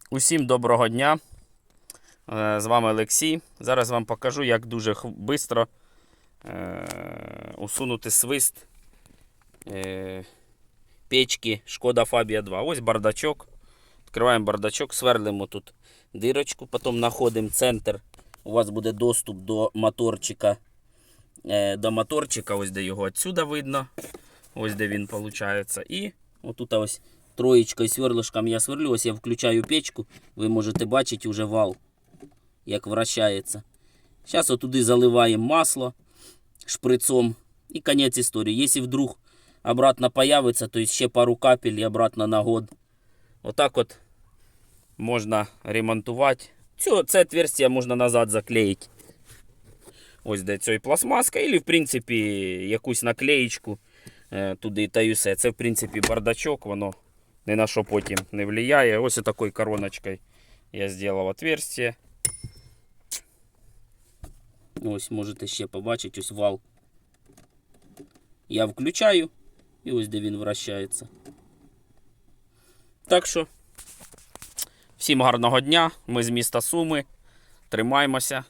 Усім доброго дня. З вами Олексій. Зараз вам покажу, як дуже швидко усунути свист печки Шкода Фабія 2. Ось бардачок. Відкриваємо бардачок, сверлимо тут дирочку, потім знаходимо центр. У вас буде доступ до моторчика. Ось де його відсюди видно. Ось де він виходить. І отут ось троєчкою сверлишком я сверлю. Ось я включаю печку. Ви можете бачити вже вал, як вращається. Зараз отуди заливаємо масло шприцом. І кінець історії. Якщо вдруг обратно появиться, то ще пару капель і обратно на год. Отак от можна ремонтувати. Це отверстие можна назад заклеїти. Ось де цієї пластмаска. Або, в принципі, якусь наклеїчку туди та й все. Це, в принципі, бардачок. Воно ні на що потім не впливає. Ось такою короночкою я зробив отверстие. Ось можете ще побачити, ось вал. Я включаю і ось де він вращається. Так що, всім гарного дня. Ми з міста Суми. Тримаємося.